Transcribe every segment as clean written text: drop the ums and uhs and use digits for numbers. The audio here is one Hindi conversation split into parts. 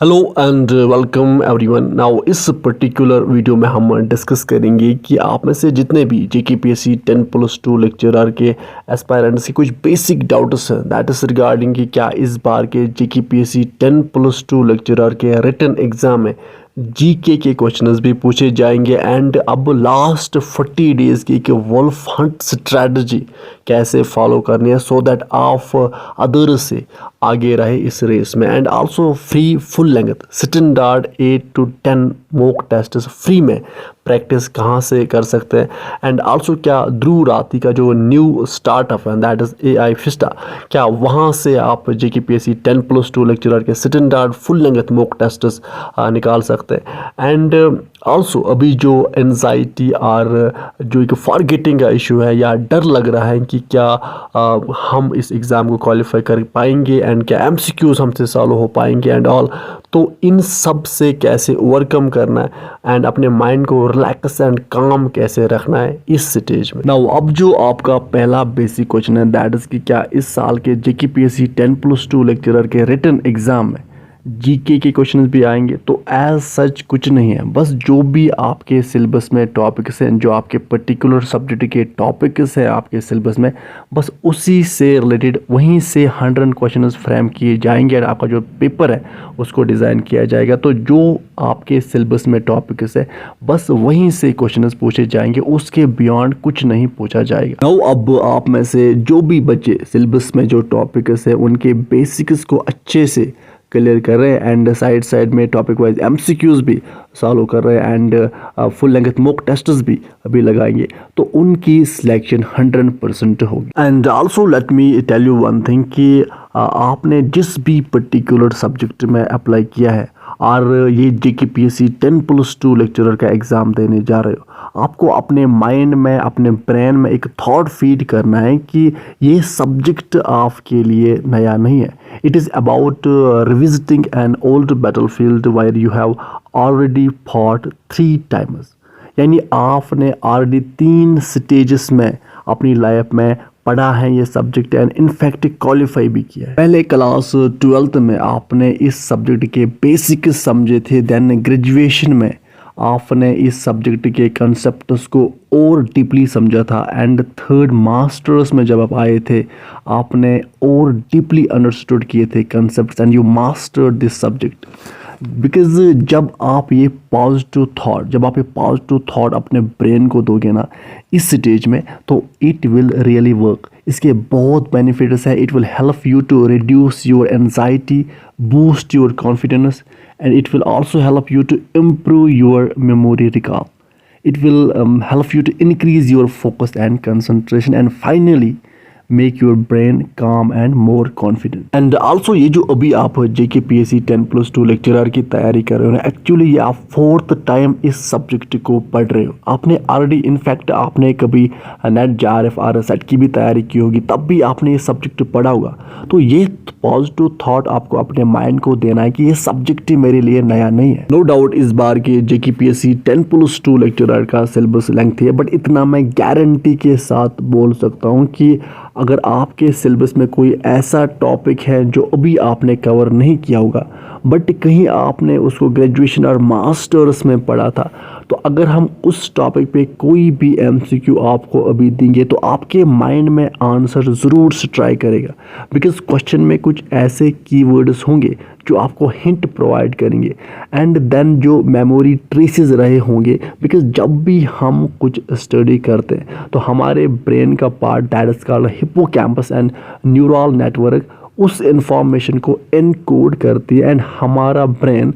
Hello and welcome everyone. Now इस पर्टिकुलर वीडियो में हम डिस्कस करेंगे कि आप में से जितने भी JKPSC 10+2 लेक्चरर के एस्पायरेंट्स के कुछ बेसिक डाउट्स हैं दैट इज रिगार्डिंग कि क्या इस बार के JKPSC 10+2 लेक्चरर के रिटन एग्ज़ाम में जीके के क्वेश्चंस भी पूछे जाएंगे एंड अब लास्ट 40 डेज़ की कि वुल्फ हंट स्ट्रैटेजी कैसे फॉलो करनी है सो दैट आप अदर से आगे रहे इस रेस में। And also free full length standard 8 to 10 mock test free में प्रैक्टिस कहाँ से कर सकते हैं। एंड आल्सो क्या ध्रुव राठी का जो न्यू स्टार्टअप है दैट इज़ AI फिस्टा, क्या वहाँ से आप JKPSC 10+2 लेक्चरर के standard full length mock test निकाल सकते हैं। एंड आल्सो अभी जो एनजाइटी और जो एक फॉरगेटिंग का इशू है या डर लग रहा है कि क्या हम इस एग्ज़ाम को क्वालिफाई कर पाएंगे एंड क्या MCQs हमसे सॉल्व हो पाएंगे एंड ऑल, तो इन सब से कैसे ओवरकम करना है एंड अपने माइंड को रिलैक्स एंड काम कैसे रखना है इस स्टेज में। नाउ अब जो आपका पहला बेसिक क्वेश्चन है दैट इज़ कि क्या इस साल के JKPSC 10+2 लेक्चरर के रिटन एग्ज़ाम में जीके के क्वेश्चंस भी आएंगे? तो एज सच कुछ नहीं है, बस जो भी आपके सिलेबस में टॉपिक्स हैं, जो आपके पर्टिकुलर सब्जेक्ट के टॉपिक्स हैं आपके सिलेबस में, बस उसी से रिलेटेड वहीं से 100 क्वेश्चंस फ्रेम किए जाएंगे और आपका जो पेपर है उसको डिज़ाइन किया जाएगा। तो जो आपके सिलेबस में टॉपिक्स है बस वहीं से क्वेश्चंस पूछे जाएंगे, उसके बियॉन्ड कुछ नहीं पूछा जाएगा। नाउ अब आप में से जो भी बच्चे सिलेबस में जो टॉपिक्स है उनके बेसिक्स को अच्छे से क्लियर कर रहे हैं एंड साइड में टॉपिक वाइज MCQs भी सॉल्व कर रहे हैं and full length mock tests भी अभी लगाएंगे, तो उनकी सिलेक्शन 100% होगी। And also let me tell you one thing कि आपने जिस भी पर्टिकुलर सब्जेक्ट में अप्लाई किया है और ये JKPSC 10+2 लेक्चरर का एग्ज़ाम देने जा रहे हो, आपको अपने माइंड में अपने ब्रेन में एक थॉट फीड करना है कि ये सब्जेक्ट आपके लिए नया नहीं है। It is about revisiting an old battlefield where you have already fought 3 times, यानी आपने ऑलरेडी 3 स्टेजेस में अपनी लाइफ में पढ़ा है ये सब्जेक्ट एंड इनफैक्ट क्वालिफाई भी किया है। पहले क्लास 12th में आपने इस सब्जेक्ट के बेसिक समझे थे, देन ग्रेजुएशन में आपने इस सब्जेक्ट के कंसेप्ट्स को और डीपली समझा था एंड थर्ड मास्टर्स में जब आप आए थे आपने और डीपली अंडरस्टूड किए थे concepts and you mastered this subject. Because जब आप ये पॉजिटिव थाट अपने ब्रेन को दोगे ना इस स्टेज में, तो इट विल रियली वर्क। इसके बहुत बेनिफिट्स है। It will help you to reduce your anxiety, boost your confidence and it will also help you to improve your memory recall. It will help you to increase your focus and concentration and finally make your brain calm and more confident. And also ये जो अभी आप JKPSC 10+2 लेक्चरर की तैयारी कर रहे हो ना, एक्चुअली ये आप 4th टाइम इस सब्जेक्ट को पढ़ रहे हो। आपने ऑलरेडी इनफैक्ट आपने कभी नेट JRF और सेट की भी तैयारी की होगी, तब भी आपने ये सब्जेक्ट पढ़ा होगा। तो ये पॉजिटिव थॉट आपको अपने माइंड को देना है कि ये सब्जेक्ट मेरे लिए नया नहीं है। नो डाउट इस बार के JKPSC 10+2 लेक्चरर का सिलेबस लेंथ है, बट इतना मैं गारंटी के साथ बोल सकता हूँ कि अगर आपके सिलेबस में कोई ऐसा टॉपिक है जो अभी आपने कवर नहीं किया होगा बट कहीं आपने उसको ग्रेजुएशन और मास्टर्स में पढ़ा था, तो अगर हम उस टॉपिक पे कोई भी MCQ आपको अभी देंगे तो आपके माइंड में आंसर ज़रूर से ट्राई करेगा। बिकॉज क्वेश्चन में कुछ ऐसे कीवर्ड्स होंगे जो आपको हिंट प्रोवाइड करेंगे एंड देन जो मेमोरी ट्रेसेस रहे होंगे। बिकॉज जब भी हम कुछ स्टडी करते हैं तो हमारे ब्रेन का part that is called hippocampus and neural network उस इंफॉर्मेशन को एनकोड करती है एंड हमारा ब्रेन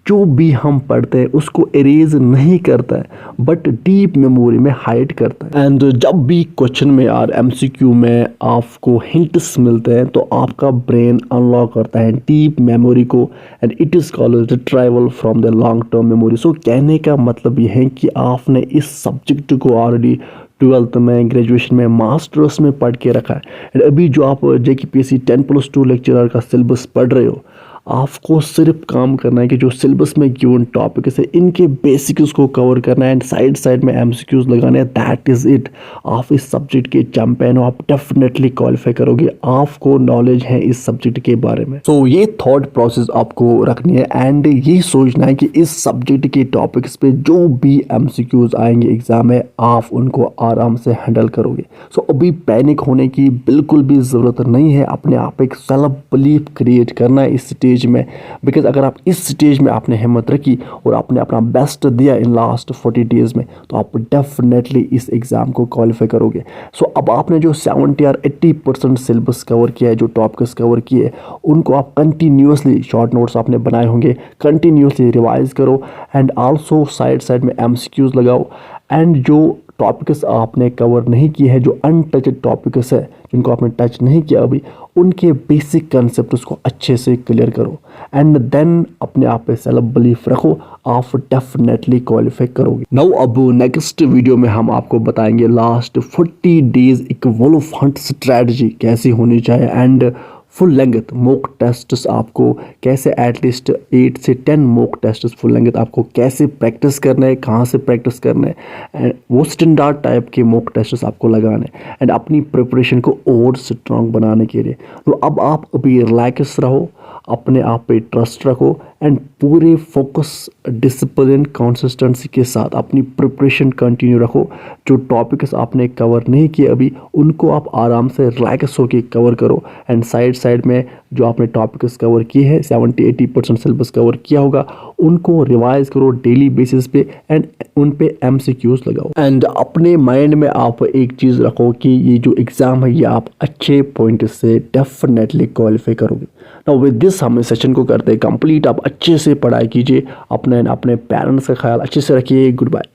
जो भी हम पढ़ते हैं उसको एरेज नहीं करता है बट डीप मेमोरी में हाइड करता है। एंड जब भी क्वेश्चन में और MCQ में आपको हिंट्स मिलते हैं तो आपका ब्रेन अनलॉक करता है डीप मेमोरी को and it is called retrieval from the long term memory. So कहने का मतलब ये है कि आपने इस सब्जेक्ट को ऑलरेडी 12th में, ग्रेजुएशन में, मास्टर्स में पढ़ के रखा है एंड अभी जो आप JKPSC 10+2 लेक्चरर का सिलेबस पढ़ रहे हो आपको सिर्फ काम करना है कि जो सिलेबस में गिवन टॉपिक्स है इनके बेसिक्स को कवर करना है एंड साइड साइड में एमसीक्यूज लगाने हैं। That is it. आप इस सब्जेक्ट के चैंपियन हो, आप डेफिनेटली क्वालिफाई करोगे, आपको नॉलेज है इस सब्जेक्ट के बारे में। सो ये थॉट प्रोसेस आपको रखनी है एंड ये सोचना है कि इस सब्जेक्ट के टॉपिक्स पे जो भी एमसीक्यूज आएंगे एग्जाम में आप उनको आराम से हैंडल करोगे। सो अभी पैनिक होने की बिल्कुल भी ज़रूरत नहीं है। अपने आप एक सेल्फ बिलीफ क्रिएट करना है इस स्टेज में, बिकॉज अगर आप इस स्टेज में आपने हिम्मत रखी और आपने अपना बेस्ट दिया इन लास्ट 40 डेज़ में तो आप डेफिनेटली इस एग्ज़ाम को क्वालिफाई करोगे। सो अब आपने जो 70 और 80% सिलेबस कवर किया है, जो टॉपिक्स कवर किए उनको आप कंटिन्यूसली शॉर्ट नोट्स आपने बनाए होंगे, कंटिन्यूसली रिवाइज करो एंड आल्सो साइड साइड में एमसीक्यूज लगाओ एंड जो टॉपिक्स आपने कवर नहीं किए हैं, जो अनटचड टॉपिक्स है जिनको आपने टच नहीं किया अभी, उनके बेसिक कंसेप्ट को अच्छे से क्लियर करो एंड देन अपने आप पे सेल्फ बिलीफ रखो, आप डेफिनेटली क्वालिफाई करोगे। नाउ अब नेक्स्ट वीडियो में हम आपको बताएंगे लास्ट 40 डेज एक वुल्फ हंट स्ट्रैटेजी कैसी होनी चाहिए and full length mock tests आपको कैसे एटलीस्ट 8 से 10 मॉक टेस्ट्स फुल लेंथ आपको कैसे प्रैक्टिस करना है, कहाँ से प्रैक्टिस करना है एंड वो स्टैंडर्ड टाइप के मॉक टेस्ट्स आपको लगाने एंड अपनी प्रिपरेशन को और स्ट्रॉन्ग बनाने के लिए। तो अब आप अभी रिलैक्स रहो, अपने आप पे ट्रस्ट रखो एंड पूरे फोकस, डिसिप्लिन, कंसिस्टेंसी के साथ अपनी प्रिपरेशन कंटिन्यू रखो। जो टॉपिक्स आपने कवर नहीं किए अभी उनको आप आराम से रिलैक्स होकर कवर करो एंड साइड में जो आपने टॉपिक्स कवर किए हैं 70-80% सिलेबस कवर किया होगा उनको रिवाइज करो डेली बेसिस पे एंड उन पे एमसीक्यूज लगाओ एंड अपने माइंड में आप एक चीज़ रखो कि ये जो एग्ज़ाम है ये आप अच्छे पॉइंट से डेफिनेटली क्वालिफाई करोगे। नाउ विद दिस हम इस सेशन को करते हैं कंप्लीट। आप अच्छे से पढ़ाई कीजिए, अपने पेरेंट्स का ख्याल अच्छे से रखिए। Good bye.